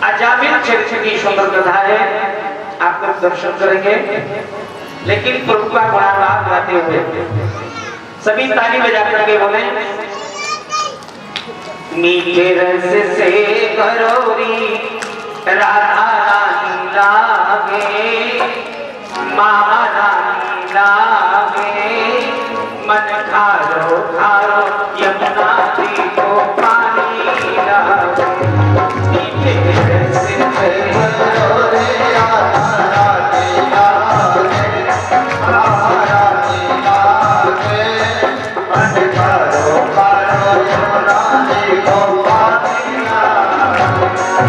अजामिल चरित्र की सुंदर कथा है, आप लोग दर्शन करेंगे। लेकिन प्रभु का गुणगान गाते हुए सभी ताली बजा करके बोले, मीठे रस से करोरी राधा रानी लागे, महारानी लागे, मन खारो खारो यमुना जी को पानी लागे। मीठे रस से करोरी राधा रानी लागे, महारानी लागे, मन खारो खारो यमुना जी को पानी लागे।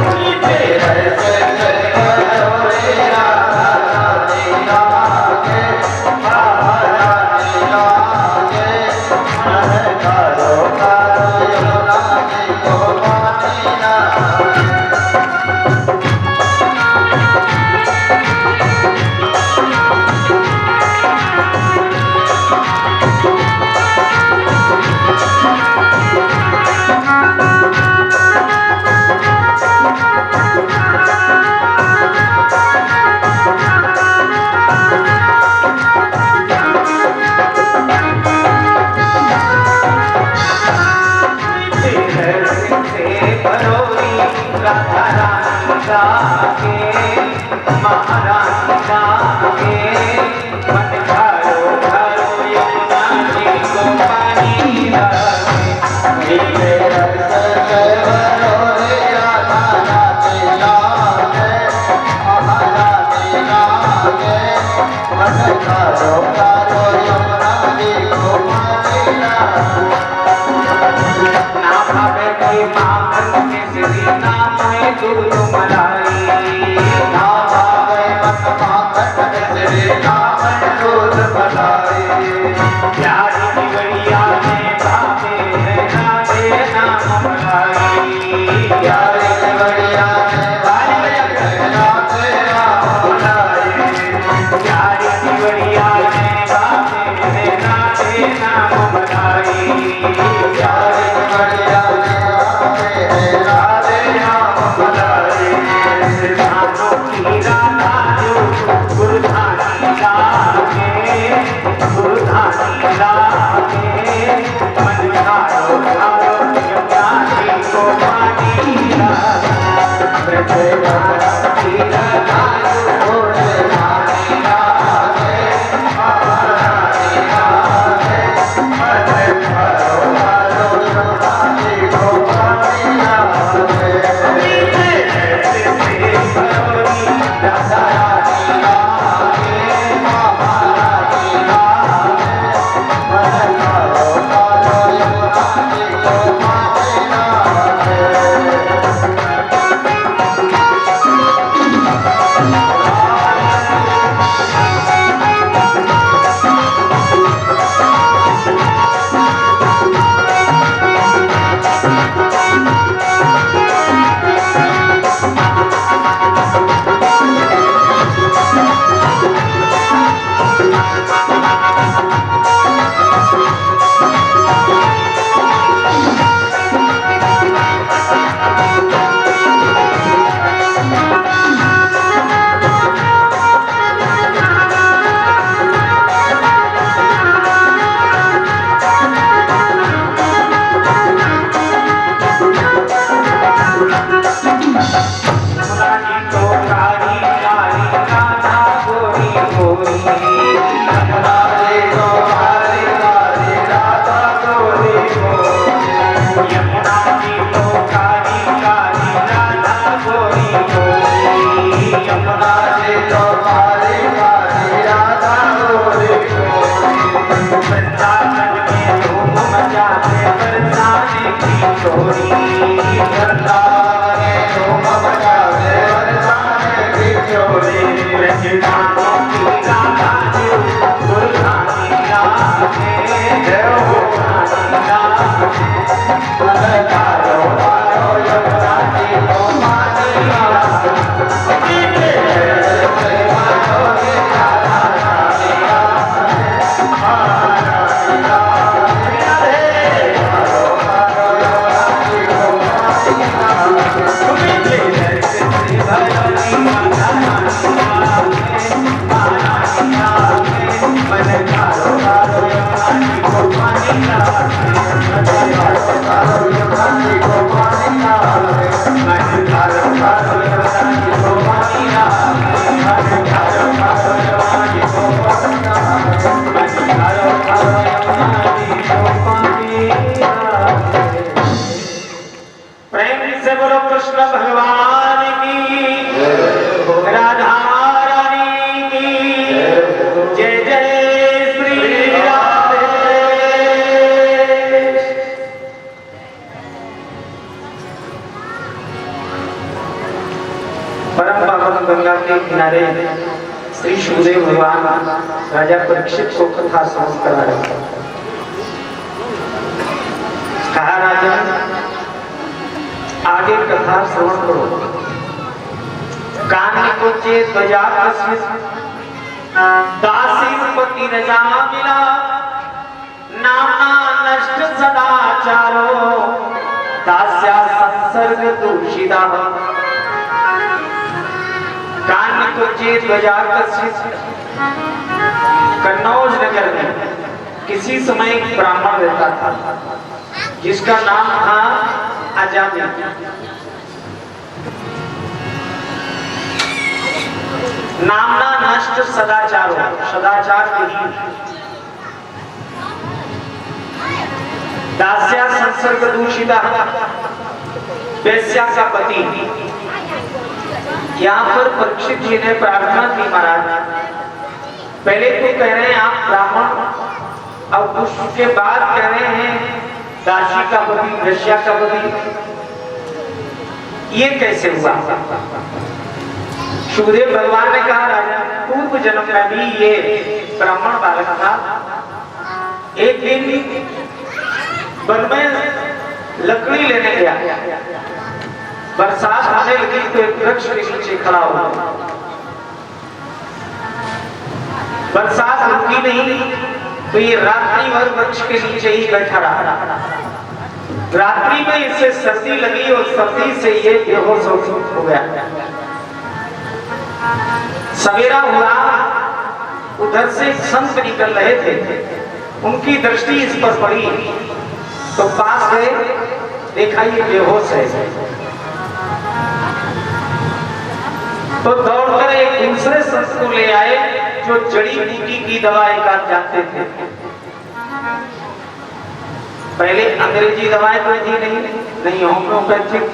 मीठे रस से करोरी राधा रानी लागे, महारानी लागे, मन खारो खारो यमुना जी को पानी लागे। भगवान की, राधा रानी की जय जय श्री राधे। परम पावन गंगा के किनारे श्री सुखदेव भगवान राजा परीक्षित को कथा श्रवण करा रहे। कहा राजन आगे कथा श्रवण करो। कान्य को चेत ध्वजा दासी पति न जा मिला, नाना नष्ट सदाचारो दास्या संसर्ग दूषिता। कान्य को चेत ध्वजा कन्नौज नगर में किसी समय एक ब्राह्मण रहता था जिसका नाम था अजामिल। नामना नष्ट सदाचारो, सदाचार नहीं। दास्या संसर्ग दूषिता, वेश्या का पति। यहाँ पर परीक्षित जी ने प्रार्थना की महाराज, पहले तो कह रहे हैं आप ब्राह्मण, और उसके बाद कह रहे हैं दासी का पति, वेश्या का पति, ये कैसे हुआ? सुखदेव भगवान ने कहा राजा पूर्व जन्म में भी ये ब्राह्मण बालक था। एक दिन वन में लकड़ी लेने गया, बरसात होने लगी तो एक वृक्ष के नीचे खड़ा हुआ। बरसात रुकी नहीं तो ये रात्रि भर वृक्ष के नीचे ही बैठा रहा। रात्रि में इसे सर्दी लगी और सर्दी से ये बेहोश हो गया। सवेरा हुआ, उधर से संत निकल रहे थे, उनकी दृष्टि इस पर पड़ी तो पास गए, देखा ये बेहोश है। तो दौड़कर एक दूसरे संत को ले आए जो जड़ी बूटी की दवाई का जानते थे। पहले अंग्रेजी दवाई कोई थी नहीं होम्योपैथिक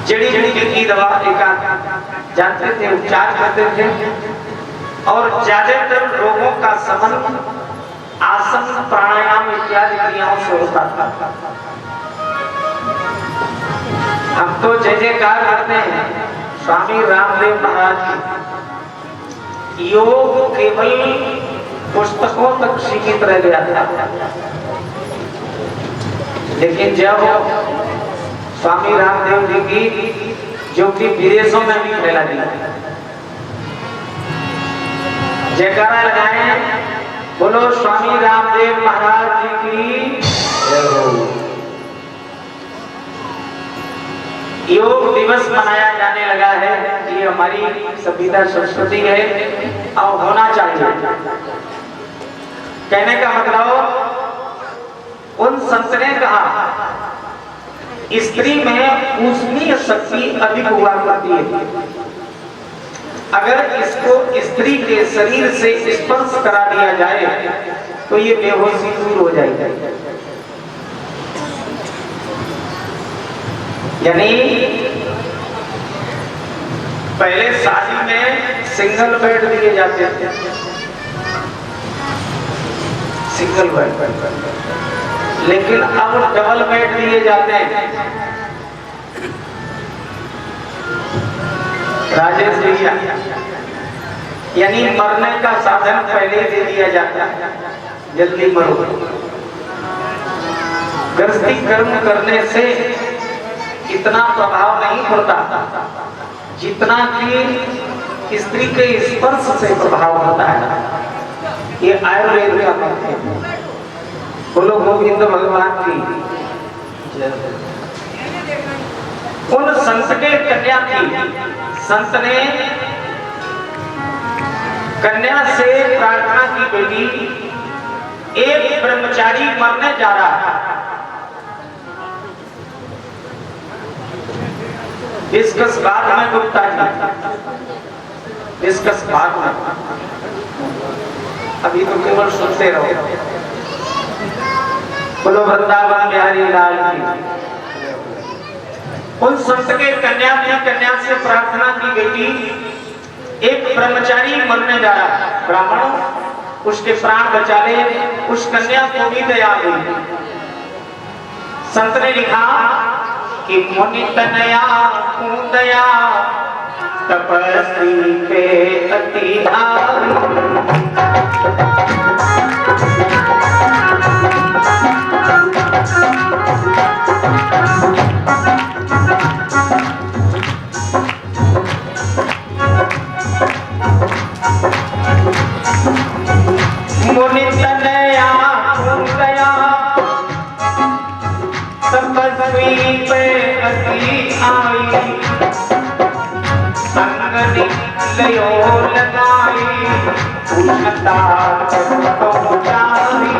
जड़ी बूटी की दवा जानते थे, उपचार करते थे। और ज्यादातर रोगों का शमन आसन प्राणायाम इत्यादि क्रियाओं से होता था। हम तो जय जयकार करते हैं स्वामी रामदेव महाराज की। योग केवल पुस्तकों तक सीमित रह गया था, लेकिन जब स्वामी रामदेव जी की जो कि विदेशों में भी फैला दी। जयकारा लगाए, बोलो स्वामी रामदेव महाराज जी की जय हो। योग दिवस मनाया जाने लगा है, ये हमारी सभ्यता संस्कृति है और होना चाहिए। कहने का मतलब उन संत ने कहा स्त्री में ऊष्मीय शक्ति अधिक हुआ करती है। अगर इसको स्त्री के शरीर से स्पर्श करा दिया जाए तो ये बेहोशी दूर हो जाएगी। यानी पहले शादी में सिंगल बेड दिए जाते थे, सिंगल बेड, लेकिन अब डबल बेड दिए जाते हैं। राजेश भैया, यानी मरने का साधन पहले दे दिया जाता है, जल्दी मरो। गृहस्थी कर्म करने से इतना प्रभाव नहीं पड़ता जितना कि स्त्री के स्पर्श से प्रभाव होता है। ये आयुर्वेद का मत है। बोलो गोविंद भगवान की। उन संत के कन्या थी, संत ने कन्या से प्रार्थना की, बेटी एक ब्रह्मचारी मरने जा रहा है, डिस्कस बाद में गुप्ता जी, डिस्कस बाद में, अभी तो केवल सुनते रहो। बोलो वृंदावन बिहारी लाल की। उन संत के कन्या से प्रार्थना की बेटी, एक ब्रह्मचारी मरने जा रहा है, ब्राह्मण उसके प्राण बचा ले, उस कन्या को भी दया हुई। संत ने लिखा कि मुनि तनया दया तपस्वी पे अति मुनि तनया दया तपस्वी पे अति आई, संगनि लयो लगाई उष्णता तो जारी।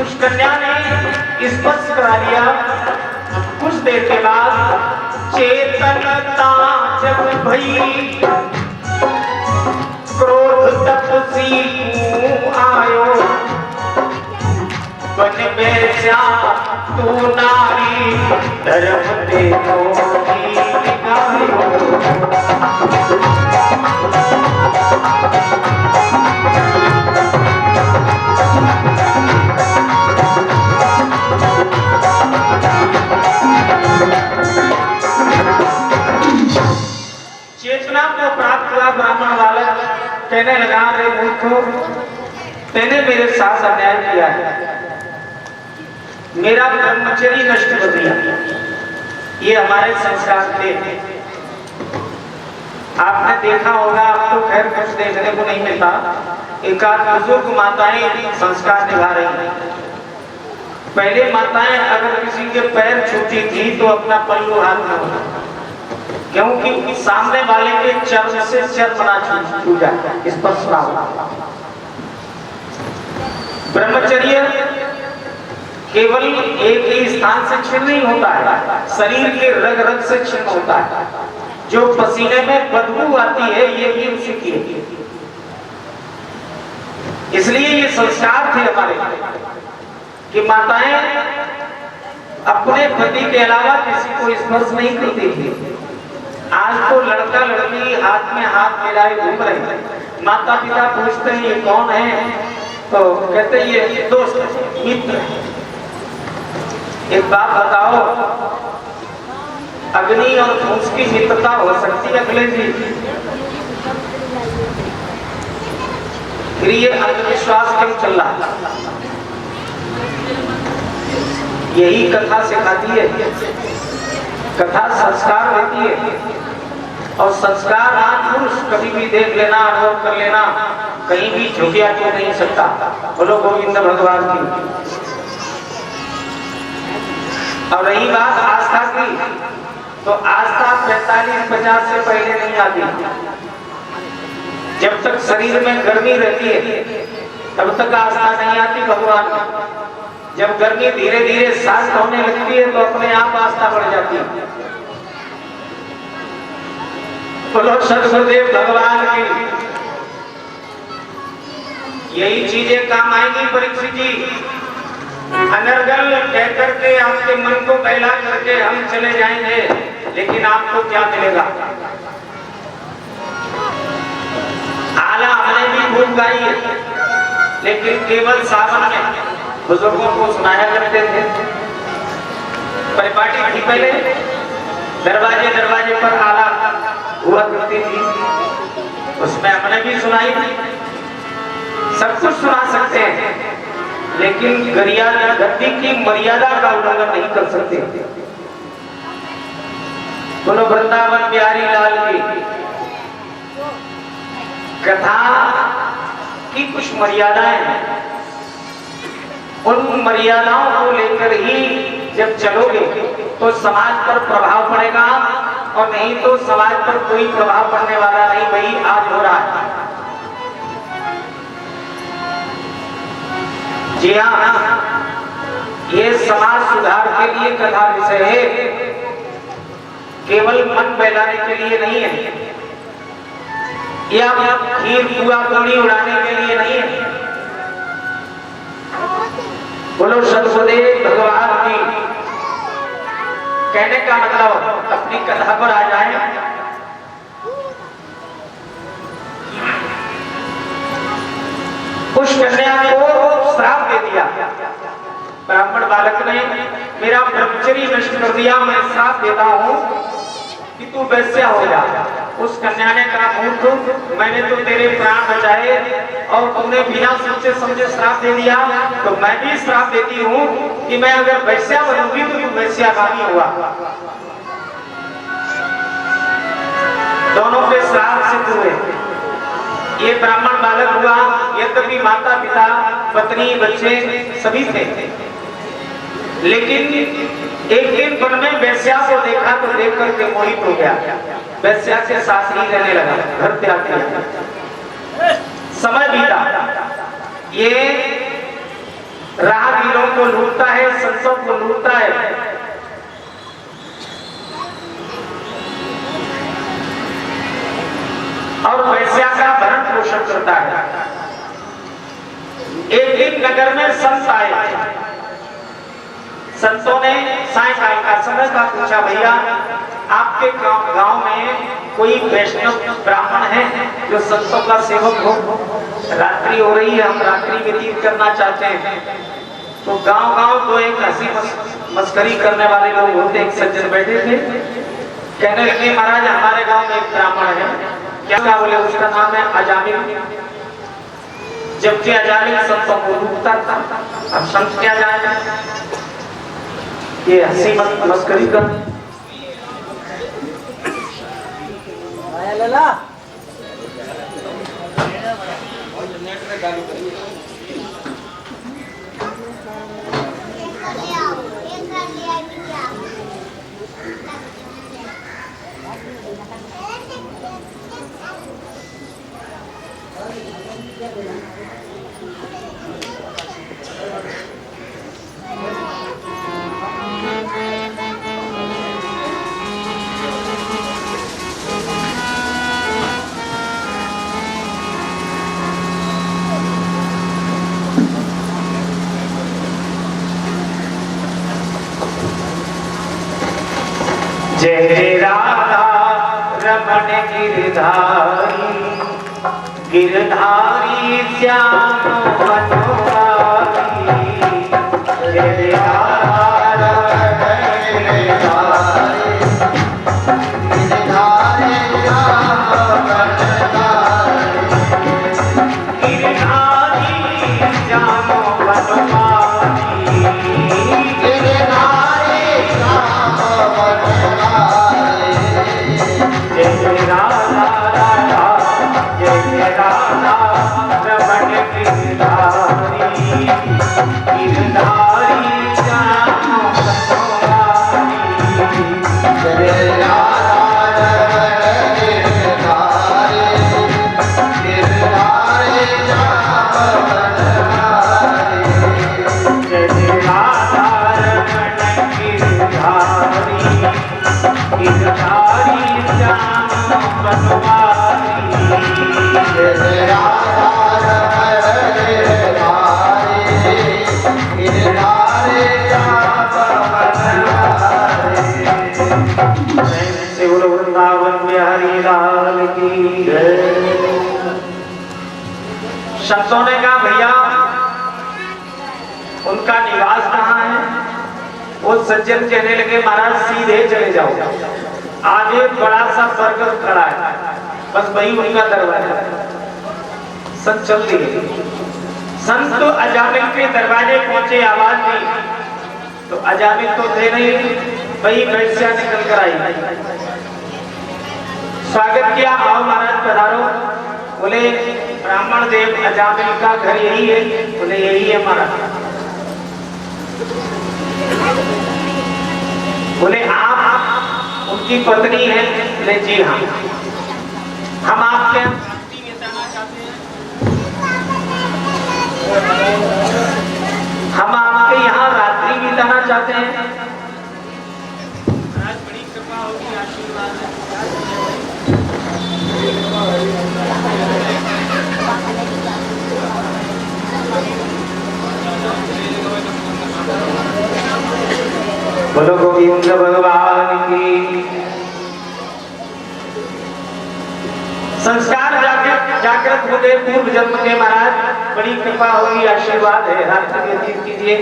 उस कन्या ने स्पर्श करा लिया। कुछ देर के बाद चेतनता जब भई, क्रोध तपसी आयो, बन बेचा तू नारी धर्म देखो चेतना को प्राप्त हुआ। ब्राह्मण बालक कहने लगा, रे मूर्खो, तेने मेरे साथ अन्याय किया है, मेरा ब्रह्मचर्य नष्ट कर दिया। ये हमारे संस्कार थे। आपने देखा होगा, आप तो खैर कुछ देखने को नहीं मिलता, एक आध बुजुर्ग माताएं संस्कार निभा रही हैं। पहले माताएं अगर किसी के पैर छूती थी तो अपना पल्लू हाथ में होता, क्योंकि सामने वाले के चर्म से चर्म ना छू जाए, स्पर्श ना हो। ब्रह्मचर्य केवल एक ही स्थान से छिन्न नहीं होता है, शरीर के रग रग से छिन्न होता है। जो पसीने में बदबू आती है, ये भी उसी की है। इसलिए ये संस्कार थे हमारे कि माताएं अपने पति के अलावा किसी को स्पर्श नहीं करती थी। आज तो लड़का लड़की हाथ में हाथ मिलाए घूम रहे हैं। माता पिता पूछते हैं ये कौन है, तो कहते हैं ये दोस्त मित्र है। एक बात बताओ, अग्नि और फूस की मित्रता हो सकती है अखिलेश जी? फिर ये अंधविश्वास क्यों चल रहा है? यही कथा सिखाती है। कथा संस्कार देती है, और संस्कार पुरुष कभी भी देख लेना, अनुभव कर लेना, कहीं भी झुकिया क्यों नहीं सकता। बोलो गोविंद भगवान की। और रही बात आस्था की, तो आस्था 45-50 से पहले नहीं आती। जब तक शरीर में गर्मी रहती है तब तक आस्था नहीं आती भगवान में। जब गर्मी धीरे धीरे शांत होने लगती है तो अपने आप आस्था बढ़ जाती है। बोलो सदगुरुदेव भगवान की। यही चीजें काम आएंगी परीक्षित जी। अनर्गल कह करके आपके मन को बहला करके हम चले जाएंगे, लेकिन आपको क्या मिलेगा? आला हमने भी खूब गाई है, लेकिन केवल सावन में बुजुर्गों को सुनाया करते थे। परिपाटी थी पहले, दरवाजे दरवाजे पर आला हुआ करती थी, उसमें हमने भी सुनाई थी। सब कुछ सुना सकते हैं, लेकिन गद्दी की मर्यादा का उल्लंघन नहीं कर सकते। बोलो वृंदावन बिहारी लाल की। कथा की कुछ मर्यादाएं हैं, उन मर्यादाओं को लेकर ही जब चलोगे तो समाज पर प्रभाव पड़ेगा, और नहीं तो समाज पर कोई प्रभाव पड़ने वाला नहीं। भाई आज हो रहा है। जी हाँ, ये समाज सुधार के लिए कथा विषय है। केवल मन बहलाने के लिए नहीं है, या खीर पुआ पूरी उड़ाने के लिए नहीं है। बोलो सदगुरुदेव भगवान की। कहने का मतलब अपनी कथा पर आ जाए। उस कन्या को श्राप दे दिया ब्राह्मण बालक ने, मेरा ब्रह्मचर्य नष्ट कर दिया, मैं श्राप देता हूं कि तू वैश्या हो जा। उस कन्या ने कहा, मूर्ख, मैंने तो तेरे प्राण बचाए और तूने बिना सोचे समझे श्राप दे दिया, तो मैं भी श्राप देती हूँ कि मैं अगर वैश्या बनूंगी तो तू वैश्यागामी हुआ। दोनों के श्राप सिद्ध हुए। ये ब्राह्मण बालक हुआ, यद्यपि माता पिता पत्नी बच्चे सभी थे, लेकिन एक दिन वन में वैश्या को देखा तो देख करके मोहित हो गया। वैश्या के साथ ही रहने लगा, घर त्याग किया। समय बीता, ये राहगीरों को लूटता है, संतों को लूटता है। और वैश्या का भरण पोषण करता है। एक दिन नगर में संत आए। संतों ने सायंकाल का समय का पूछा, भैया आपके गांव में कोई वैष्णव ब्राह्मण है जो संतों का सेवक हो? रात्रि हो रही है, हम रात्रि व्यतीत करना चाहते हैं। तो गांव गांव तो एक हंसी मस्करी करने वाले लोग होते, एक सज्जन बैठे थे, कहने लगे, महाराज हमारे गांव में एक ब्राह्मण है। क्या बोले? उसका नाम है अजामिल। जबकि अजामिल संतों को लूटता था, अब संत क्या जाए, ये हंसी मस्करी कर। जय राधा रमण गिरधारी, गिरधारी श्याम मनोहारी। जय राधा रमण गिरधारी, गिरधारी श्याम मनोहारी। गिरधारी श्याम मनोहारी, गिरधारी श्याम मनोहारी। जय राधा राधा, जय राधा रमण गिरधारी, गिरधारी श्याम मनोहारी। जय राधा रमण गिरधारी, गिरधारी श्याम मनोहारी। जय राधा रमण गिरधारी, गिरधारी श्याम मनोहारी। जय राधा रमण गिरधारी, गिरधारी श्याम मनोहारी। से बोलो वृंदावन बिहारी लाल की जय। संतों ने कहा, भैया उनका निवास कहाँ है? वो सज्जन कहने लगे, महाराज सीधे चले जाओ, आगे बड़ा सा बरगद खड़ा है, बस वही उनका दरवाजा। संत चल दिए। संत तो अजामिल के दरवाजे पहुंचे, आवाज दी तो अजामिल तो थे नहीं, वही वैश्या निकल कर आई। स्वागत किया, आओ महाराज पधारो। बोले ब्राह्मण देव अजामिल का घर यही है? बोले यही है महाराज। बोले आप उनकी पत्नी हैं? बोले जी हाँ। हम आपके हम आपके यहाँ रात्रि बिताना चाहते हैं। बोलो गोविंद भगवान की। संस्कार जागृत हो गए पूर्व जन्म के महाराज, बड़ी कृपा होगी, आशीर्वाद है, रात्रि व्यतीत कीजिए।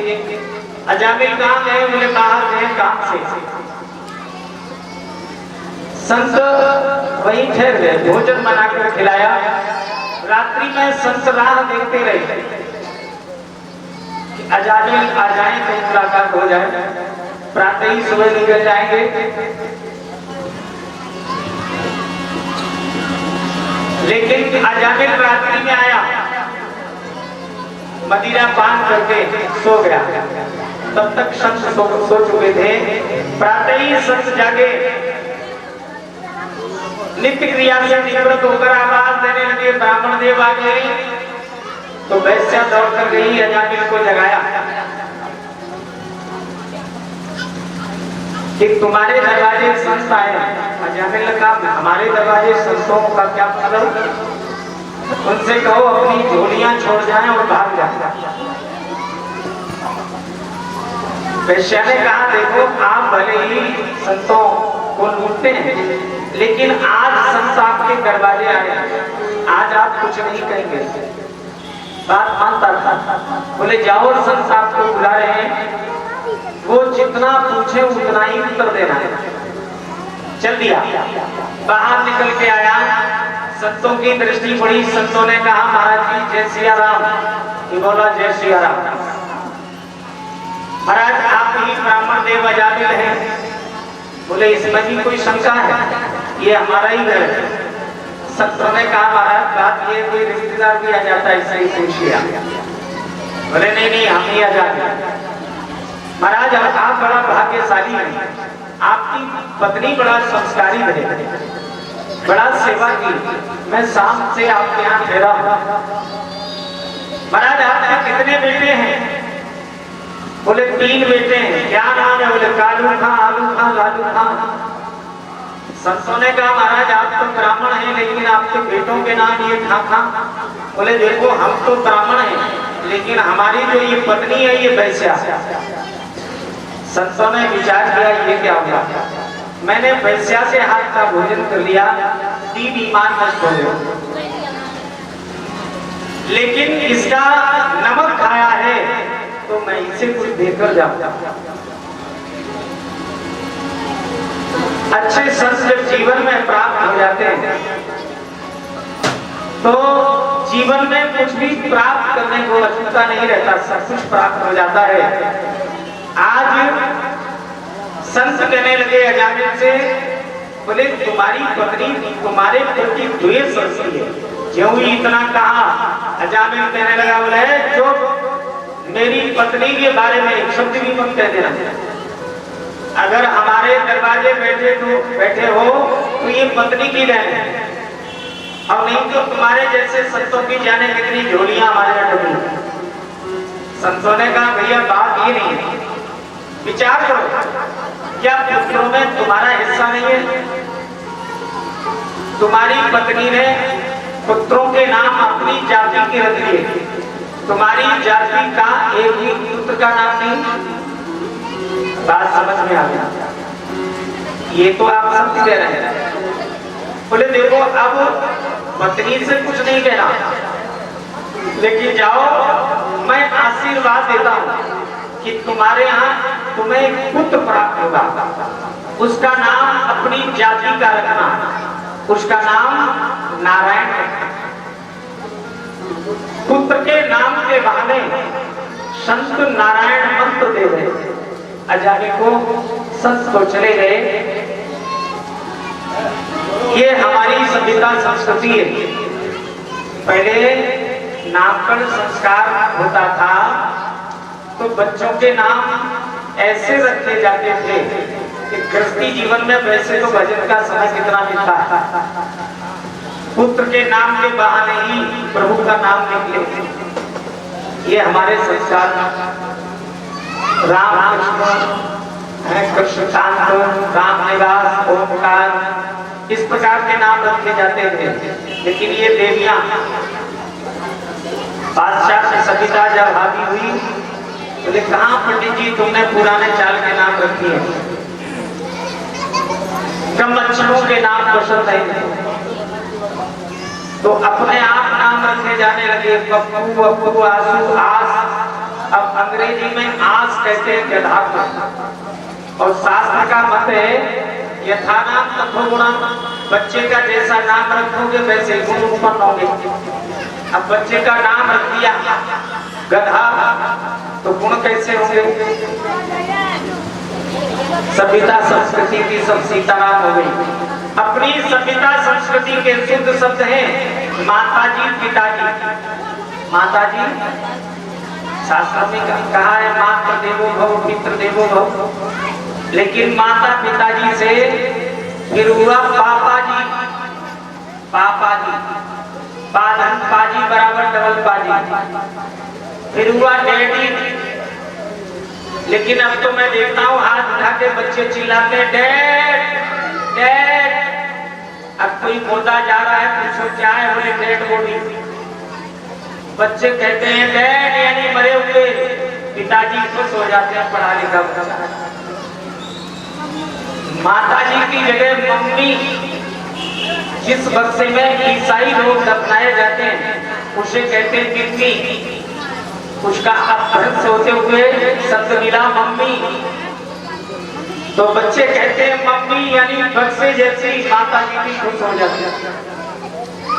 अजामिल कहाँ गए? बोले बाहर गए काम से। संत वहीं ठहर गए, भोजन बनाकर खिलाया। रात्रि में संत राह देखते रहे, अजामिल आ जाए तो मुलाकात हो जाए। प्रातः ही सुबह निकल जाएंगे। लेकिन अजामिल रात्रि में आया, मदिरा पान करके सो गया। तब तक संत सो चुके थे। प्रातः ही संत जागे, नित्य क्रिया से निवृत्त होकर आवाज देने लगे, ब्राह्मण देव आ गए। तो वैश्या दौड़ कर गई, अजामिल को जगाया कि तुम्हारे दरवाजे संत आए। अजामिल ने कहा हमारे दरवाजे संतों का क्या मतलब? उनसे कहो अपनी झोलियां छोड़ जाएं और भाग जाए। वैश्या ने कहा देखो आप भले ही संतों को लूटते हैं, लेकिन आज संत आपके दरवाजे आए, आज आप कुछ नहीं कहेंगे। बात मानता था। बोले जाओ, संत आपको बुला रहे हैं, वो जितना पूछे उतना ही उत्तर देना है। चल दिया, बाहर निकल के आया। संतों की दृष्टि पड़ी। संतों ने कहा महाराज जी जय सिया राम। ये बोला जय सिया राम। महाराज आप ही ब्राह्मण देव अजामिल हैं। बोले इसमें भी कोई शंका है? ये हमारा ही घर है। संतों ने कहा महाराज बात ये कोई रिश्तेदार भी आ जाता है, इससे ही पूछ लिया। बोले नहीं नहीं हम ही आ जाते। महाराज आप बड़ा भाग्यशाली हैं, आपकी पत्नी बड़ा संस्कारी है, बड़ा सेवा की। मैं शाम से आपके यहाँ ठहरा हूँ। महाराज आपके कितने बेटे हैं? बोले 3 बेटे हैं। क्या नाम है? बोले कालू खां, आलू खां, लालू खां। संतों ने कहा महाराज आप तो ब्राह्मण हैं, लेकिन आपके बेटों के नाम ये खां खां। बोले देखो हम तो ब्राह्मण हैं, लेकिन हमारी जो ये पत्नी है ये वैश्या। संतों ने विचार किया ये क्या हो गया? मैंने वैश्या से हाथ का भोजन कर लिया, 3 ईमान नष्ट हो गए, लेकिन इसका नमक खाया है तो मैं इसे कुछ देकर जाऊंगा। अच्छे संस्कृत जीवन में प्राप्त हो जाते हैं तो जीवन में कुछ भी प्राप्त करने को अछूता नहीं रहता, सब कुछ प्राप्त हो जाता है। आज संत कहने लगे अजामिल से, बोले तुम्हारी पत्नी तुम्हारे प्रति द्वेष रखती है। जो ही इतना कहा अजामिल कहने लगा बोले जो मेरी पत्नी के बारे में एक शब्द भी मत कह देना। अगर हमारे दरवाजे बैठे हो तो ये पत्नी की रहने, और नहीं तो तुम्हारे जैसे संतों की जाने कितनी झोलियां हमारे यहाँ डूबी। संतों ने कहा भैया बात ये नहीं है, विचार करो क्या पुत्रों में तुम्हारा हिस्सा नहीं है? तुम्हारी पत्नी ने पुत्रों के नाम अपनी जाति की रख लिए, तुम्हारी जाति का एक ही पुत्र का नाम नहीं। बात समझ में आ गया? ये तो आप समझ कह रहे हैं। बोले देखो अब पत्नी से कुछ नहीं कहना, लेकिन जाओ मैं आशीर्वाद देता हूं कि तुम्हारे यहाँ तुम्हें एक पुत्र प्राप्त होगा। उसका नाम अपनी जाति का रखना, उसका नाम नारायण रखना। पुत्र के नाम के बहाने संत नारायण मंत्र दे रहे। अजामिल को संत तो चले गए। ये हमारी सभ्यता संस्कृति है। पहले नामकरण संस्कार होता था तो बच्चों के नाम ऐसे रखे जाते थे कि गृहस्थी जीवन में वैसे तो भजन का समय कितना मिलता है, पुत्र के नाम के बहाने ही प्रभु का नाम निकले। ये हमारे संस्कार। राम कृष्ण कृष्णकांत राम निवास प्रकार के नाम रखे जाते थे। लेकिन ये देवियां बादशाह की सविता जब हावी हुई, बोले कहाँ पंडित जी तुमने पुराने चाल के नाम रखी है, कम अक्षरों के नाम पसंद नहीं थे, तो अपने आप नाम रखे जाने लगे, पप्पू, अप्पू, आसू, आस। अब अंग्रेजी में आस कहते हैं गधा को, और शास्त्र का मत है यथा नाम तथो गुणम, बच्चे का जैसा नाम रखोगे वैसे गुण उत्पन्न होंगे। अब बच्चे का नाम रख दिया गधा तो गुण कैसे होंगे? सभ्यता संस्कृति की सब सीताराम हो गई। अपनी सभ्यता संस्कृति के शुद्ध शब्द हैं माताजी, पिताजी। माताजी शास्त्र में कहा है मातृ देवो भव, पितृ देवो भव, लेकिन माता पिताजी से फिर हुआ पापा जी, पापा जी, पाधन पाजी बराबर डबल पाजी, फिर हुआ डैडी। लेकिन अब तो मैं देखता हूँ हाथ उठा के बच्चे चिल्लाते हैं डैड डैड। अब कोई मुर्दा जा रहा है, पूछो क्या है, बोले डेड बॉडी। बच्चे कहते हैं डैड यानी मरे हुए। पिताजी खुश हो जाते हैं पढ़ा लिखा बच्चा। माताजी की जगह मम्मी, जिस बक्से में ईसाई लोग दफनाए जाते हैं उसे कहते हैं मिम्मी। उसका अपभ्रंश होते हुए शब्द मिला मम्मी, तो बच्चे कहते हैं मम्मी यानी बक्से जैसी माताजी भी खुश हो जाती है।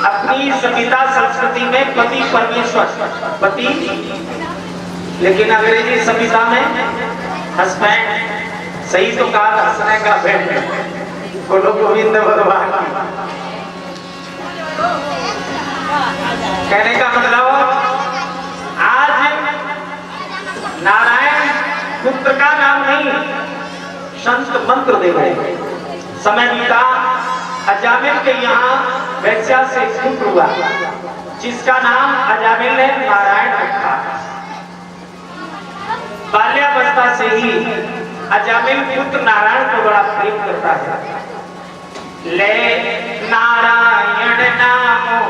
अपनी सभ्यता संस्कृति में पति परमेश्वर, पति, लेकिन अंग्रेजी सभ्यता में हस्बैंड। सही तो कहा हंसने का बैंड, बोलो गोविंद भगवान। कहने का मतलब आज नारायण पुत्र का नाम नहीं, संत मंत्र दे गए। समय बीता, अजामिल के यहाँ वैश्या से पुत्र हुआ जिसका नाम अजामिल ने नारायण रखा। बाल्यावस्था से ही अजामिल पुत्र नारायण को बड़ा प्रेम करता है। ले नारायण नामो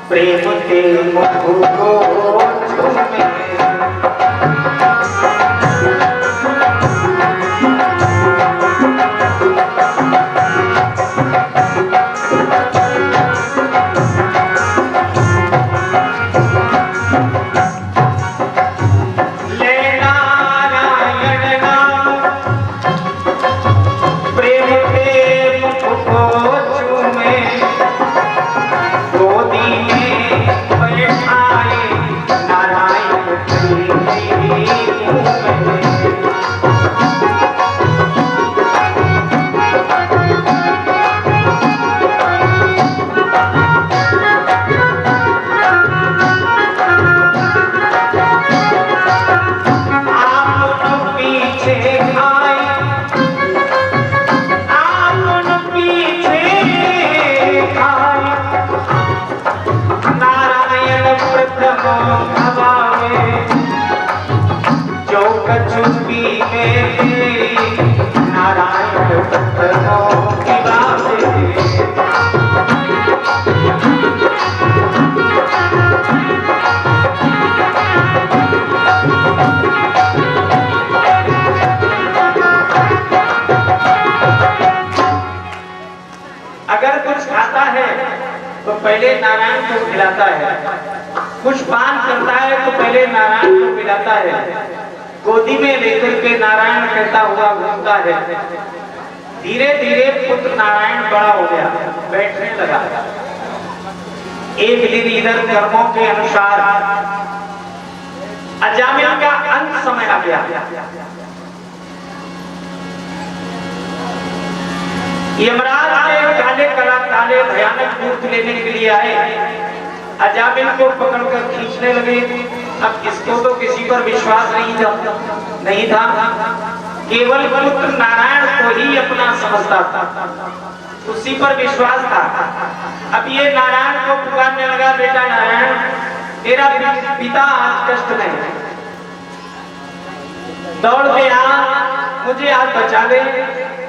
प्रेम के मुख को छूमे, तो पहले नारायण को खिलाता है, कुछ पान करता है तो पहले नारायण को खिलाता है। गोदी में लेकर के नारायण कहता हुआ घूमता है। धीरे धीरे पुत्र नारायण बड़ा हो गया, बैठने लगा। एक दिन इधर कर्मों के अनुसार अजामिल का अंत समय आ गया। यमराज के काले भयानक मूर्त लेने के लिए आए। अजामिल को पकड़कर खींचने लगे। अब इसको तो किसी पर विश्वास नहीं था, केवल पुत्र नारायण को ही अपना समझता था, उसी पर विश्वास था। अब ये नारायण को पुकारने लगा, बेटा नारायण तेरा पिता आज कष्ट में है, दौड़ के आ, मुझे आज बचा ले।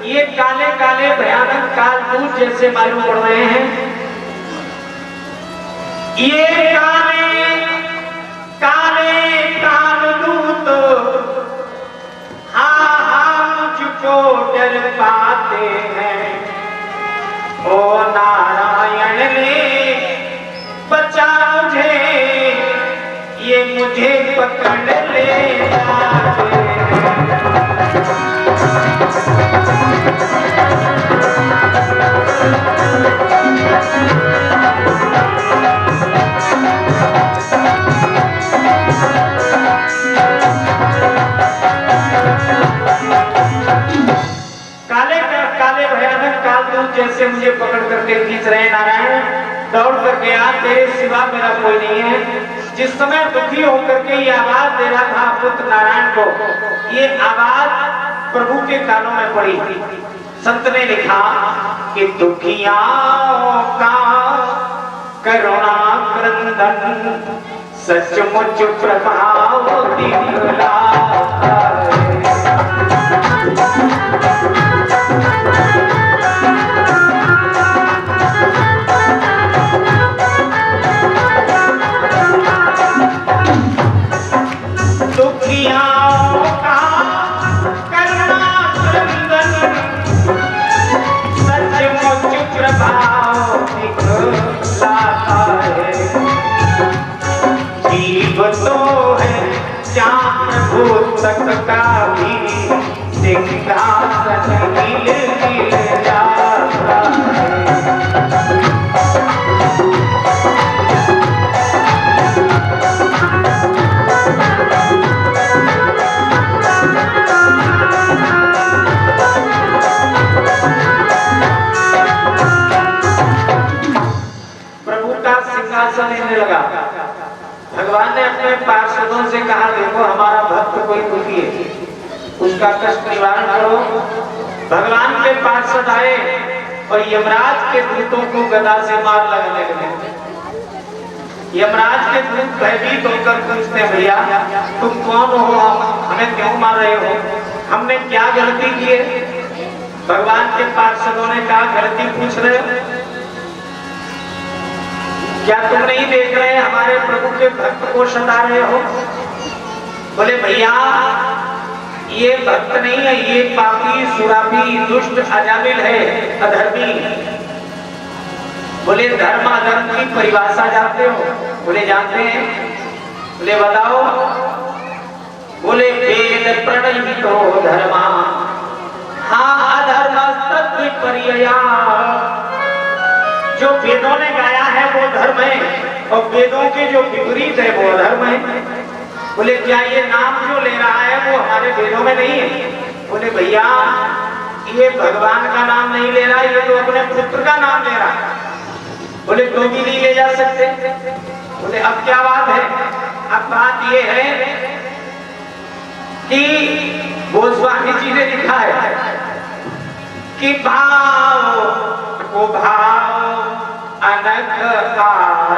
ये काले काले भयानक कालदूत जैसे मालूम पड़ रहे हैं। ये काले काले कालदूत मुझको डर पाते हैं। ओ नारायण ने बचा मुझे, ये मुझे पकड़ ले जाते जैसे मुझे पकड़ करके खींच रहे। नारायण दौड़ कर गया, तेरे सिवा मेरा कोई नहीं है। जिस समय दुखी होकर के ये आवाज दे रहा था पुत्र नारायण को, ये आवाज प्रभु के कानों में पड़ी। संत ने लिखा कि दुखियाओं का करुणा क्रंदन सचमुच प्रभाव दिखला। दुखियाओं का करुणा क्रंदन सचमुच प्रभाव दिखलाता है। जीव तो है जहाँ प्रभु तक का भी सिंहासन हिल हिल जाता है। सिंहासन लगा। भगवान ने अपने पार्षदों से कहा, देखो हमारा भक्त कोई दुखी है, उसका कष्ट निवारण करो। भगवान के पार्षद आए और यमराज के दूतों को गदा से मार लगने लगे। यमराज के दूत भयभीत होकर पूछते, भैया तुम कौन हो, हमें क्यों मार रहे हो, हमने क्या गलती की है? भगवान के पार्षदों ने कहा, गलती पूछ रहे हो? क्या तुम नहीं देख रहे हमारे प्रभु के भक्त को सता रहे हो? बोले भैया ये भक्त नहीं है, ये पापी सुरापी दुष्ट अजामिल है, अधर्मी। बोले धर्म अधर्म की परिभाषा जानते हो? बोले जानते हैं। बोले बताओ। बोले वेद प्रणीतो धर्मा हाँ अधर्म तद्विपर्यया। जो वेदों ने गाया है वो धर्म है और वेदों के जो विपरीत है वो अधर्म है। बोले क्या ये नाम जो ले रहा है वो हमारे वेदों में नहीं है? बोले भैया ये भगवान का नाम नहीं ले रहा, ये तो अपने पुत्र का नाम ले रहा है। बोले तो भी नहीं ले जा सकते? बोले अब क्या बात है? अब बात ये है कि गोस्वामी जी ने लिखा है कि भाव को भाव अनक काल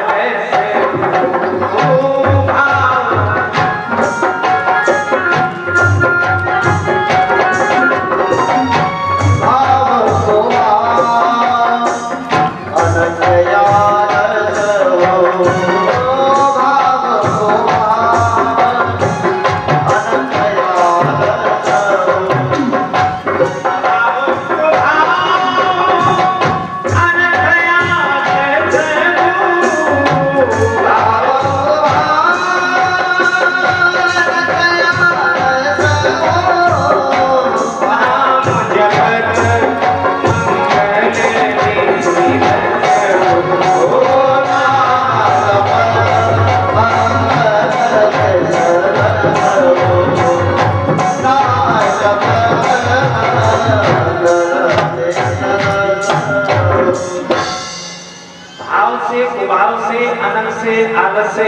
से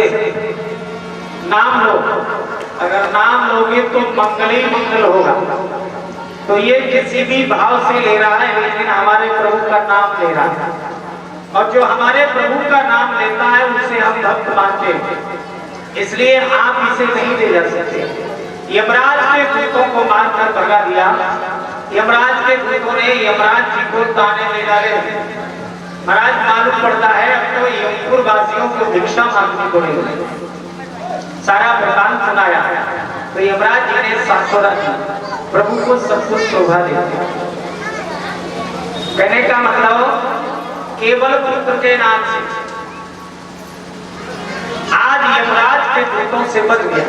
नाम लो। अगर नाम लोगे तो मंगल ही मंगल होगा। तो ये किसी भी भाव से ले रहा है, लेकिन हमारे प्रभु का नाम ले रहा है। और जो हमारे प्रभु का नाम लेता है उसे हम भक्त मानते हैं, इसलिए आप इसे नहीं ले जा सकते। यमराज ने दूतों को मारकर भगा दिया। यमराज के दूतों ने यमराज जी को ताने ले डाले। महाराज मालूम पड़ता है अब तो यमपुर वासियों को भिक्षा मांगनी पड़ेगी। सारा वृतांत सुनाया तो यमराज जी ने सांत्वना दी, प्रभु को सब कुछ शोभा देते। कहने का मतलब केवल पुत्र के नाम से आज यमराज के दूतों से बच गया,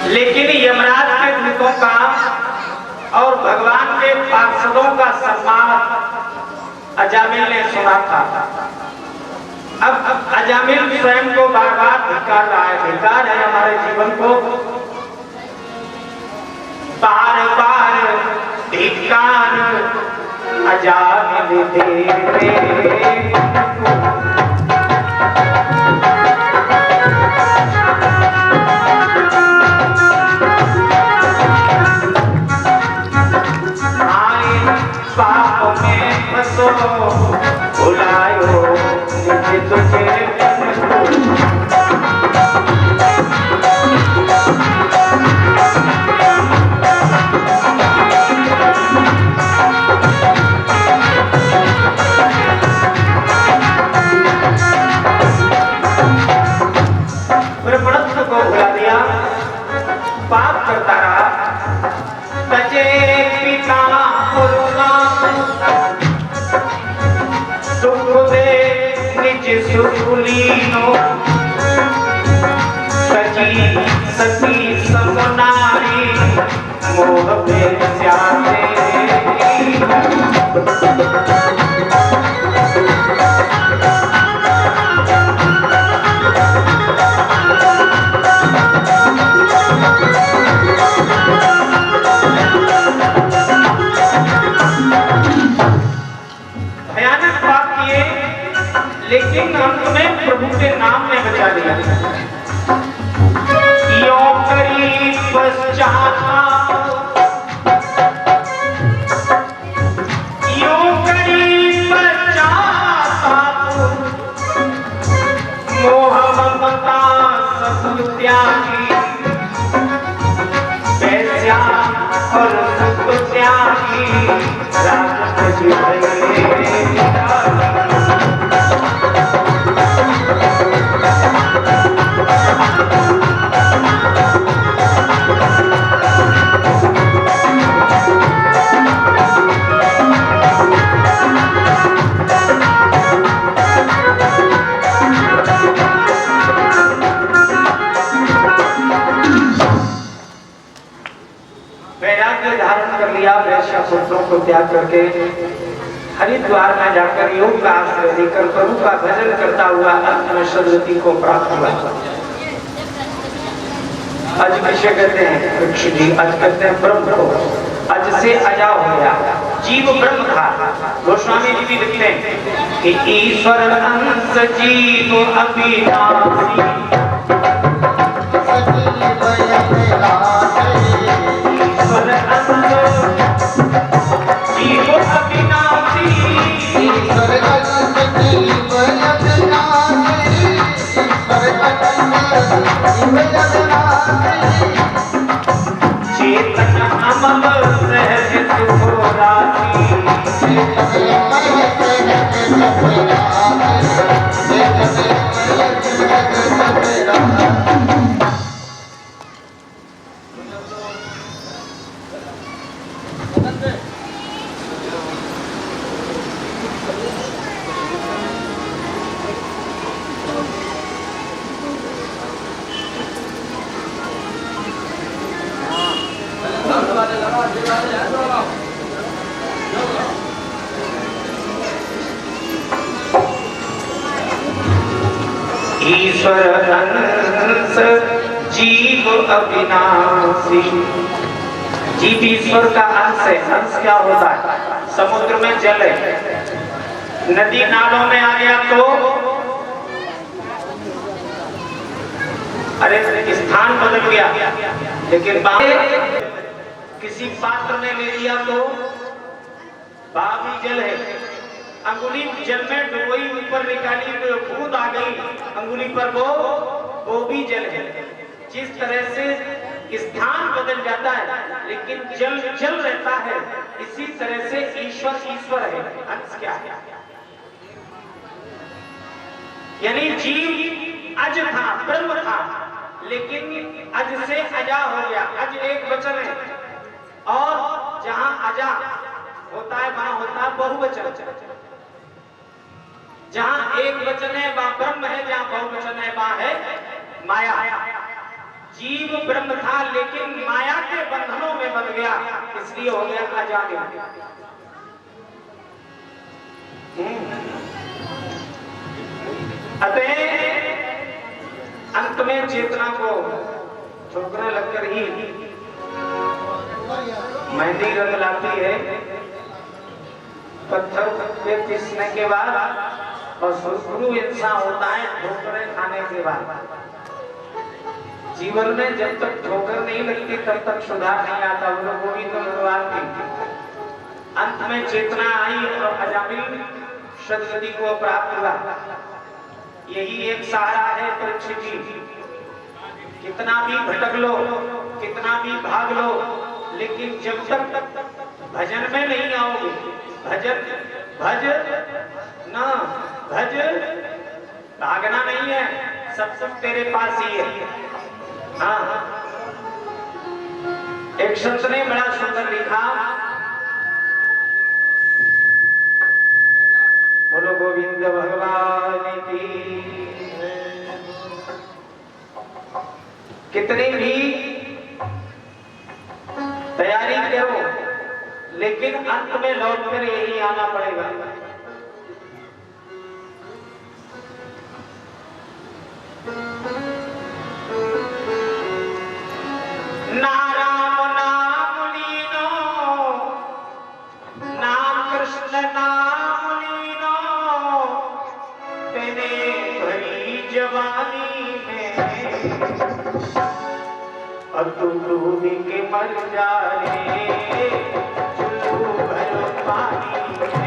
लेकिन यमराज के दूतों का और भगवान के पार्षदों का सम्मान अजामिल ने सुना था। अब अजामिल स्वयं को बार बार धिक्कार रहा है, धिक्कार है हमारे जीवन को बार बार धिक्कार अजामिल दे बुलायो मुझे तुझे ब्रह्मणत्व को भुला दिया, पाप करता रहा। तजे पिता सुकुलीनो सजी सती समनारी मोह में स्याते। भयानक पाप किए, लेकिन अंत में प्रभु के नाम ने बचा लिया। यो करी पश्चाताप, यो करी पश्चाताप, मोह ममता सब त्यागी, वैश्या और सुख त्यागी, राज भय धारण कर लिया। वैश्य पुत्रों को त्याग करके हरिद्वार में जाकर योग का आश्रय लेकर प्रभु का भजन करता हुआ अंत में सदगति को प्राप्त हुआ। आज किसे कहते हैं वृक्ष जी, आज कहते हैं ब्रह्म को। आज से अजा हो गया, जीव ब्रह्म था। गोस्वामी जी भी लिखते हैं कि ईश्वर अंश जीव अविनाशी, चेतन अमल सहज सुख राशि। ईश्वर अंश जीव अविनाशी, जीव ईश्वर का अंश है। अंश क्या होता है? समुद्र में जल है, नदी नालों में आ गया तो अरे स्थान बदल गया, लेकिन किसी पात्र ने ले लिया तो भी जल है। अंगुली जल में डुबोई, ऊपर निकाली तो बूंद आ गई अंगुली पर, वो भी जल है। जिस तरह से स्थान बदल जाता है लेकिन जल जल रहता है। इसी तरह से ईश्वर ईश्वर है, अंश क्या है? यानी जीव अज था, ब्रह्म था, लेकिन अज से अजा हो गया। अज एक वचन है और जहां अजा होता है वहां होता है बहुवचन। जहां एक वचन है वहां ब्रह्म है, जहां बहुवचन है वहां है माया। जीव ब्रह्म था लेकिन माया के बंधनों में बंध गया, इसलिए हो गया अजागे। अतः अंत में चेतना को ठोकने लगकर ही मेहंदी रंग लाती है। पत्थर पे पीसने के बाद और सुरगुरु इंसान होता है ठोकरे खाने के बाद। जीवन में जब तक ठोकर नहीं लगती तब तक सुधार नहीं आता। गोविंद भगवान की अंत में चेतना आई और अजामिल सदगति को प्राप्त हुआ। यही एक सहारा है परीक्षित जी। कितना भी भटक लो, कितना भी भाग लो, लेकिन जब तक भजन में नहीं आओगे, भजन भज ना भज, भागना नहीं है, सब तेरे पास ही है। हाँ, एक संत ने बड़ा सुंदर लिखा, बोलो गोविंद भगवान की। कितनी भी तैयारी करो लेकिन अंत में लौट कर यही आना पड़ेगा। नाराम नाम लीनो, नाम कृष्ण नाम लीनो, तेने भरी जवानी में, और तू डूब के मर जा रे चुल्लू भर पानी में।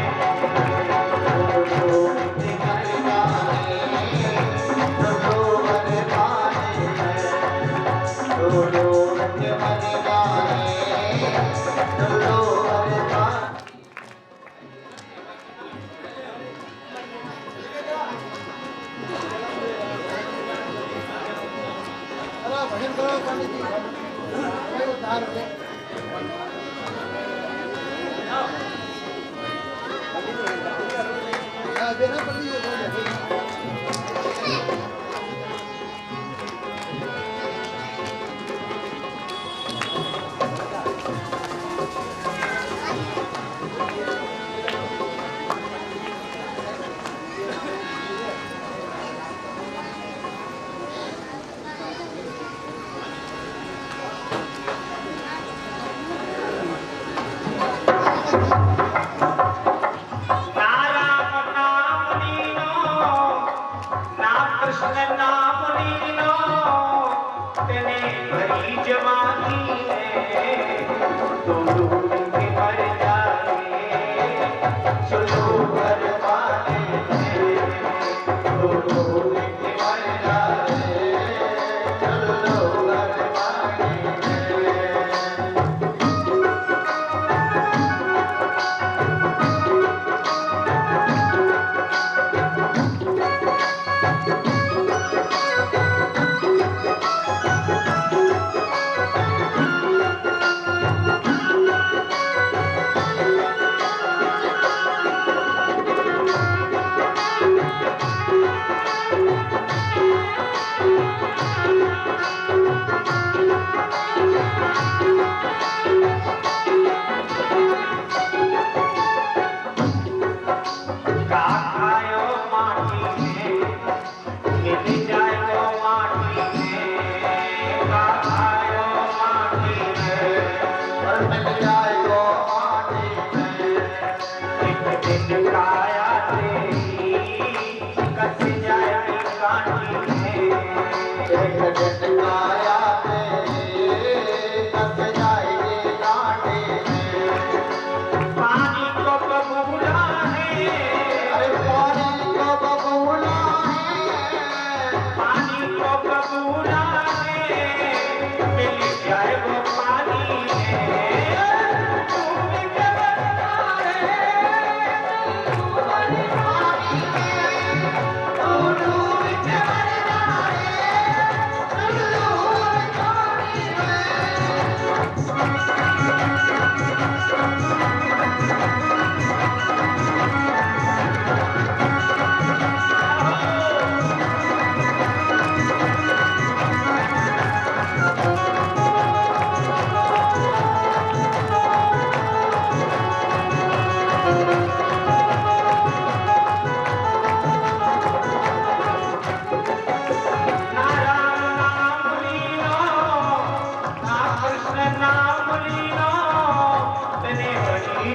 मिल जाए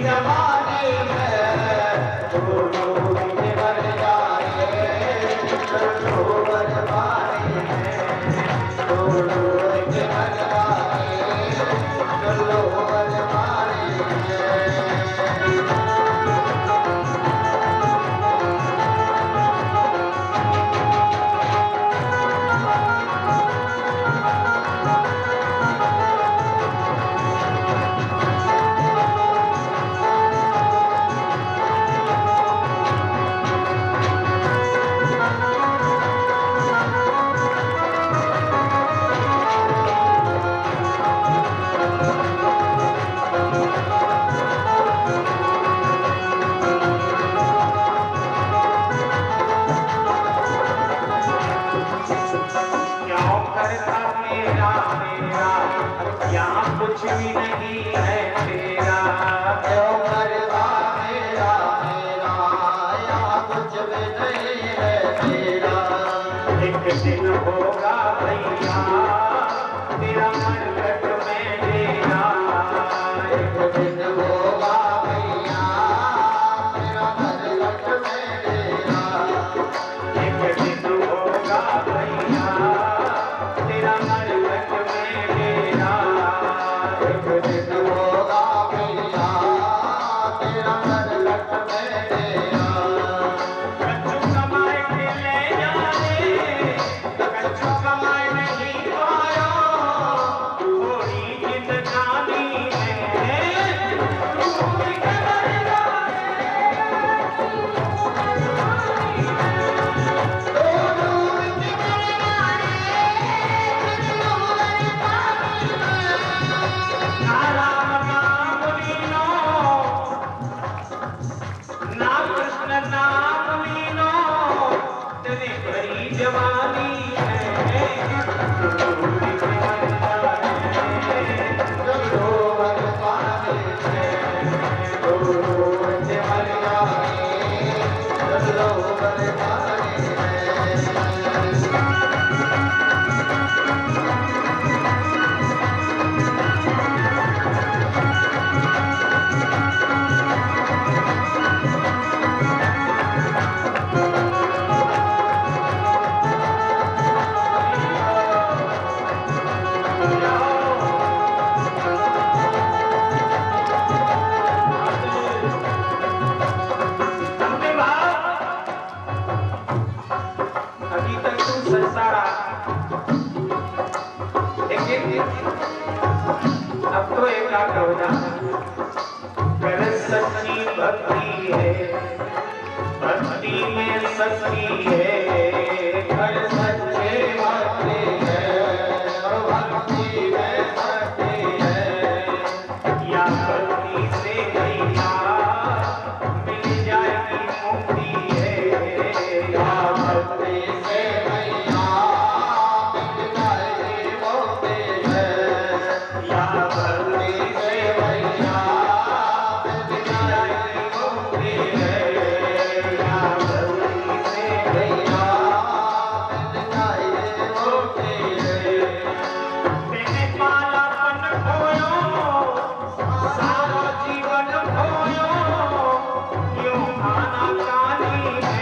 जवानी है दोनों बिन मर जाए चलो बरबानी है दोनों बिन मर जाए चलो बरबानी है। कुछ भी नहीं है तेरा क्यों करवा मेरा मेरा यहाँ कुछ भी नहीं है तेरा। एक दिन होगा भैया तेरा मरकट में डेरा एक दिन होगा भैया मेरा मरकट में डेरा एक दिन होगा भैया तेरा मरकट में डेरा एक दिन होगा भैया तेरा मरकट में डेरा। कच्चू कमाए के ले जाने कच्चू कमाए नहीं पाया थोड़ी जिंदगानी में तू भी कमर जवानी अभी तक तू सजता रहा लेकिन अब तो एकाग्र हो जा कर सच्ची भक्ति है भक्ति में शक्ति है कर सच्चे भक्ति है और भक्ति में शक्ति है। या भक्ति से भैया मिल जाएगी मुक्ति है या भक्ति से भैया मिल जाएगी मुक्ति है। या भक्ति से भैया मिल जाएगी मुक्ति है। या भक्ति से भैया मिल जाएगी मुक्ति है। मैंने पालापन खोयो सारा जीवन खोयो क्यों खाना कानी है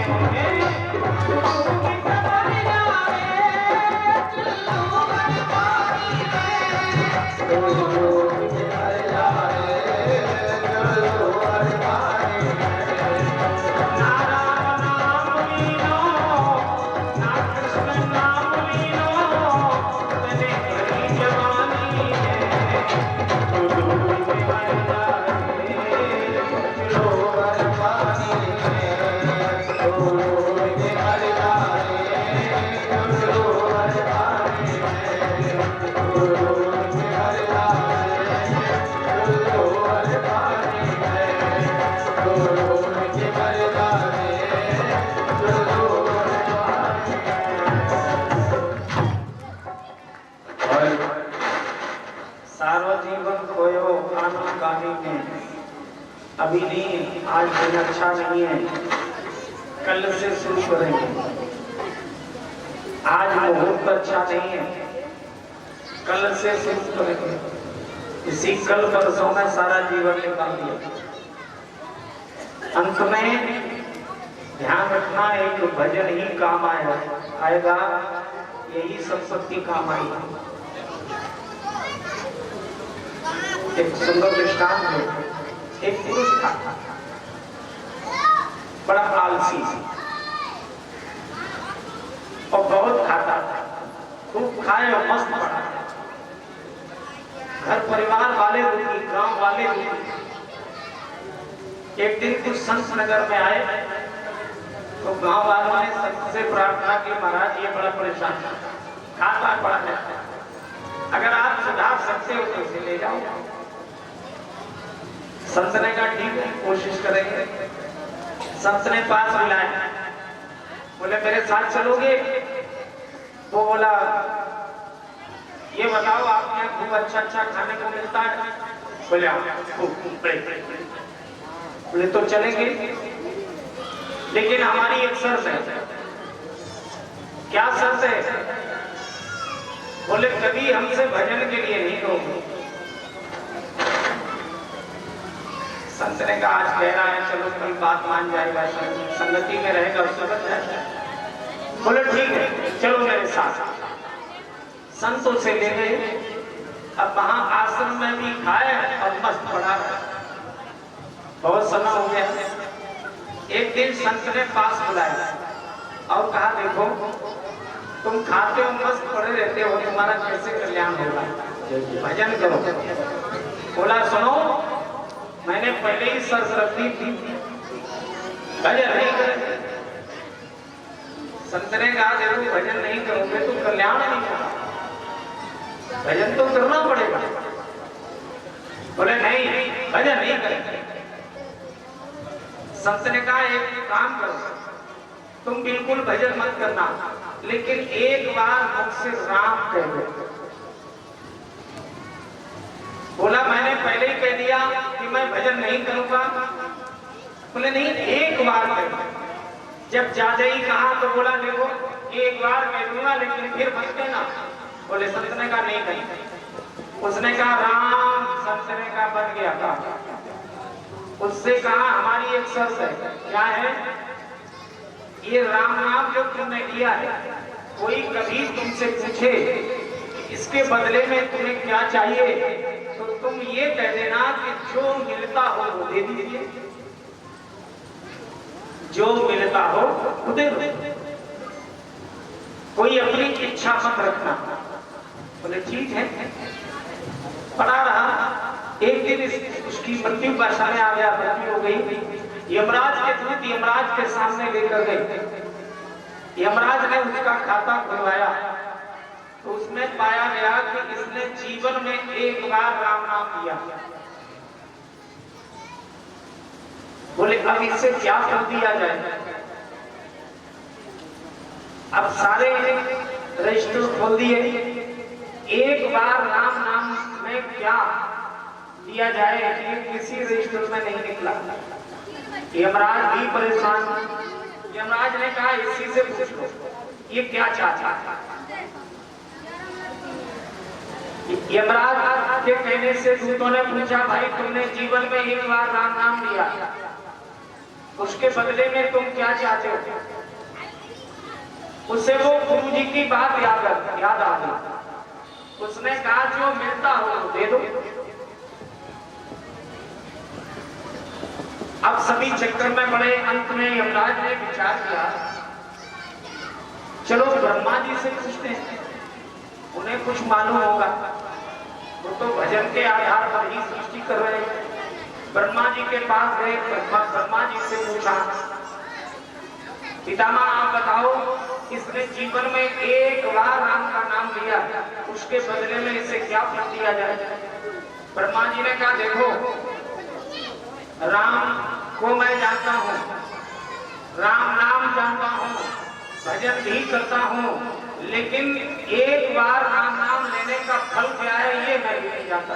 सार्वजीवन खोयो खाना कानी में अभी नहीं, आज दिन अच्छा नहीं है, कल से शुरू करेंगे। आज मुहूर्त अच्छा नहीं है, कल से शुरू करेंगे। इसी कल परसों में सारा जीवन निकाल दिया। अंत में ध्यान रखना, एक भजन ही काम आएगा, यही संपत्ति काम आई। एक सुंदर दृष्टांत है। एक पुरुष था, बड़ा आलसी और बहुत खाता था, खूब खाए और मस्त पड़ा। घर परिवार वाले दुखी, गांव वाले दुखी। एक दिन कुछ संत नगर में आए तो गांव वालों ने संत से प्रार्थना की, महाराज ये बड़ा परेशान है, खाता पड़ा है, अगर आप सुधार सकते हो तो इसे ले जाओ। संत ने कहा ठीक है, कोशिश करेंगे। संत ने पास बुलाया, बोले मेरे साथ चलोगे? वो बोला ये बताओ आपके यहाँ खूब अच्छा अच्छा खाने को मिलता है? बोले बोले तो चलेंगे, लेकिन हमारी एक शर्त है। क्या शर्त है? बोले कभी हमसे भजन के लिए नहीं कहोगे। संत ने कहा आज कह रहा है, चलो कल बात मान जाएगा, संगति में रहेगा, उससे बच जाएगा। बोले ठीक है, चलो मेरे साथ। संतों से ले गए। अब वहां आश्रम में भी खाए और मस्त पड़ा। बहुत समय हो गया। एक दिन संत ने पास बुलाया और कहा देखो तुम खाते हो, मस्त पड़े रहते हो, तुम्हारा कैसे कल्याण होगा, भजन करो। बोला सुनो, मैंने पहले ही शर्त रख दी थी, भजन नहीं करेंगे। संत ने कहा देखो भजन नहीं करोगे तो कल्याण नहीं होगा, भजन तो करना पड़ेगा। बोले नहीं भजन नहीं करेंगे। संत ने कहा एक काम करो, तुम बिल्कुल भजन मत करना, लेकिन एक बार मुझसे राम कह दो। बोला मैंने पहले ही कह दिया कि मैं भजन नहीं करूंगा। बोले नहीं एक बार कह दो। जब जाजा ही कहा तो बोला देखो एक बार कह दूंगा लेकिन फिर मत कहना। बोले संत ने कहा नहीं कही। उसने कहा राम, संत ने कहा बन गया था। उससे कहा हमारी एक शर्त है। क्या है? ये राम नाम जो तुमने लिया है, कोई कभी तुमसे पूछे इसके बदले में तुम्हें क्या चाहिए, तो तुम ये कह देना कि जो मिलता हो वो दे दीजिए, जो मिलता हो वो दे दो, कोई अपनी इच्छा मत रखना। बोले ठीक है। पड़ा रहा। एक दिन उसकी मृत्यु का समय आ गया, मृत्यु हो गई। यमराज के दूत यमराज के सामने लेकर गए। यमराज ने उसका खाता खुलवाया तो उसमें पाया गया कि इसने जीवन में एक बार राम नाम लिया। बोले अब इससे क्या फल दिया जाए? अब सारे रजिस्टर खोल दिए। एक बार राम नाम में क्या दिया जाए ये किसी रजिस्टर में नहीं निकला। यमराज भी परेशान। यमराज ने कहा इसी से पूछ लो ये क्या चाहता है। यमराज के कहने से दूतों ने पूछा भाई तुमने जीवन में एक बार राम नाम लिया, उसके बदले में तुम क्या चाहते हो? उसे वो गुरु जी की बात याद आ गई। उसने कहा जो मिलता हो दे दो। अब सभी चक्कर में पड़े। अंत में यमराज ने विचार किया चलो ब्रह्मा जी से पूछते हैं, उन्हें कुछ मालूम होगा, वो तो भजन के आधार पर ही सृष्टि कर रहे हैं। ब्रह्मा जी के पास गए। ब्रह्मा जी से पूछा पितामह आप बताओ इसने जीवन में एक बार राम का नाम लिया, उसके बदले में इसे क्या फल दिया जाए? ब्रह्मा जी ने कहा देखो राम को मैं जानता हूँ, राम नाम जानता हूँ, भजन भी करता हूँ, लेकिन एक बार राम नाम लेने का फल क्या है ये मैं भी नहीं जानता।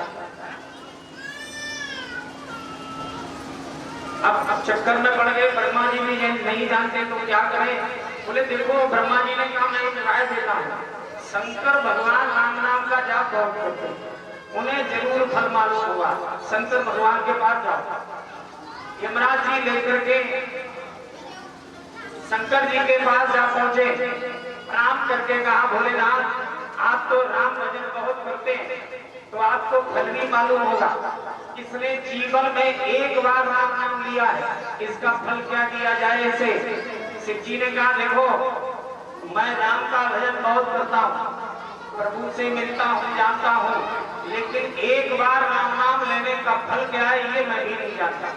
अब चक्कर में पड़ गए। ब्रह्मा जी भी नहीं जानते तो क्या करें? बोले देखो ब्रह्मा जी ने कहा मैं एक राय देता हूँ, शंकर भगवान राम नाम का जाप बहुत करते हैं, उन्हें जरूर फल मालूम होगा, शंकर भगवान के पास जाओ। यमराज जी लेकर के शंकर जी के पास जा पहुंचे, प्रणाम करके कहा भोलेनाथ आप तो राम भजन बहुत करते हैं, तो आपको फल भी मालूम होगा, इसने जीवन में एक बार राम नाम लिया है, इसका फल क्या दिया जाए इसे। शिव जी ने कहा देखो मैं राम का भजन बहुत करता हूँ, प्रभु से मिलता हूँ, जानता हूँ, लेकिन एक बार राम नाम लेने का फल क्या है ये मैं भी नहीं जानता।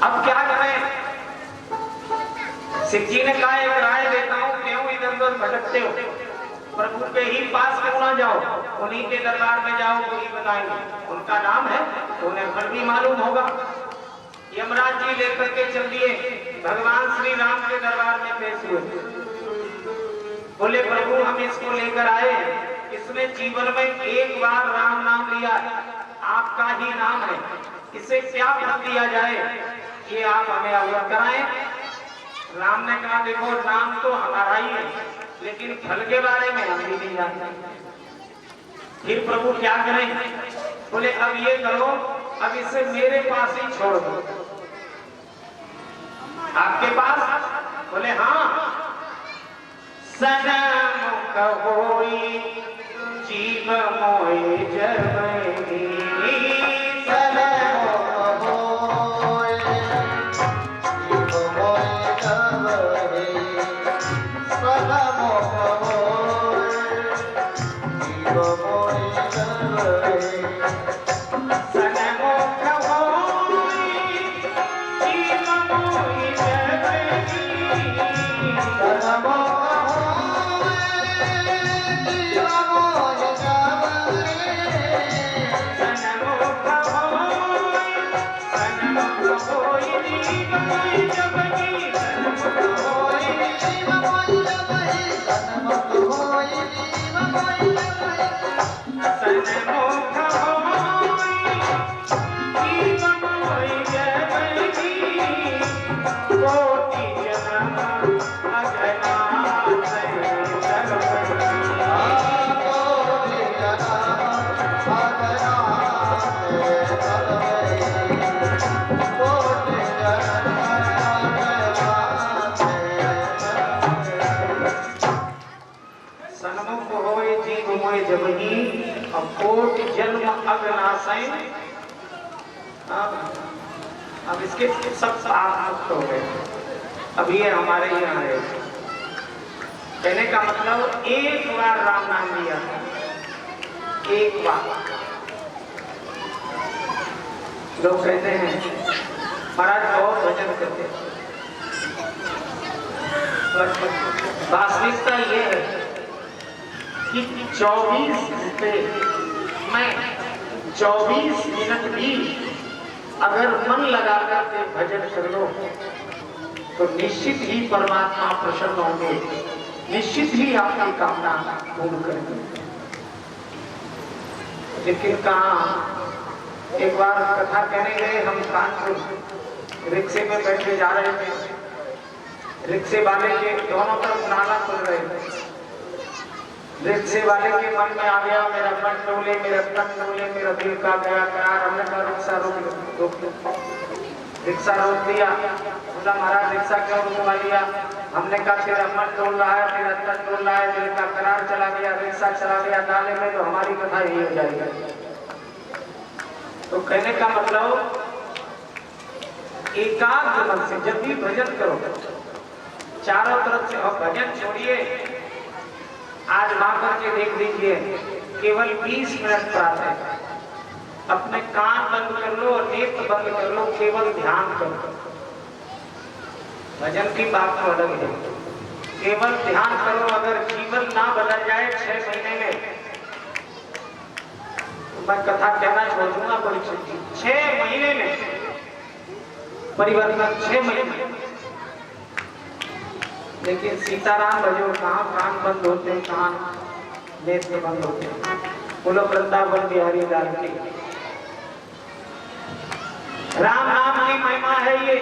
अब क्या करें? शिव जी ने कहा एक राय देता हूँ, क्यों इधर उधर भटकते हो, प्रभु के ही पास क्यों ना जाओ, उन्हीं के दरबार में जाओ, वही बताएंगे, उनका नाम है तो उन्हें फल भी मालूम होगा। यमराज जी लेकर के चल दिए, भगवान श्री राम के दरबार में पेश हुए। बोले प्रभु हम इसको लेकर आए, इसने जीवन में एक बार राम नाम लिया है, आपका ही नाम है, इसे क्या फल दिया जाए ये आप हमें अवगत कराएं। राम ने कहा देखो नाम तो हमारा ही है, लेकिन फल के बारे में हम भी नहीं जानते। फिर प्रभु क्या करें? बोले अब ये करो, अब इसे मेरे पास ही छोड़ दो। आपके पास? बोले हाँ। सनम कहोई जीव मोए जबई, अब इसके सब मुक्त हो गए, अब ये हमारे यहाँ है। कहने का मतलब एक बार राम नाम लिया, एक बार। लोग कहते हैं महाराज बहुत भजन करते, वास्तविकता ये है कि 24 घंटे में 24 मिनट भी अगर मन लगा करके भजन कर लो तो निश्चित ही परमात्मा प्रसन्न होंगे, निश्चित ही आपकी कामना पूर्ण करेंगे। लेकिन कहाँ एक बार कथा कहने गए हम कानपुर, रिक्शे में बैठे जा रहे थे, रिक्शे वाले के दोनों तरफ नाला खुल रहे थे, रिक्शे वाले के मन में आ गया मेरा मन डोले, मेरा तन डोले, मेरा दिल का गया करार। हमने कहा रिक्शा रोक दो, रिक्शा रोक दिया। बोला महाराज रिक्शा क्यों रुकवा लिया? हमने कहा तेरा मन डोल रहा है, तेरा तन डोल रहा है, दिल का करार चला गया, रिक्शा चला गया नाले में, तो हमारी कथा यही हो जाएगी। तो कहने का मतलब एकाग्र मन से जब भी भजन करो, चारों तरफ से, और भजन छोड़िए, आज ला करके देख लीजिए, केवल 20 मिनट प्रातः अपने कान बंद कर लो और नेत्र बंद कर लो, केवल ध्यान करो। भजन की बात तो अलग है, केवल ध्यान करो। अगर जीवन ना बदल जाए 6 महीने में, तो मैं कथा कहना छोड़ दूंगा। परीक्षित जी 6 महीने में परिवर्तन, 6 महीने। लेकिन सीताराम भजो कहाँ कान बंद होते हैं, कहाँ नेत्र बंद होते हैं। बोलो वृंदावन बिहारी लाल की। राम नाम की महिमा है ये।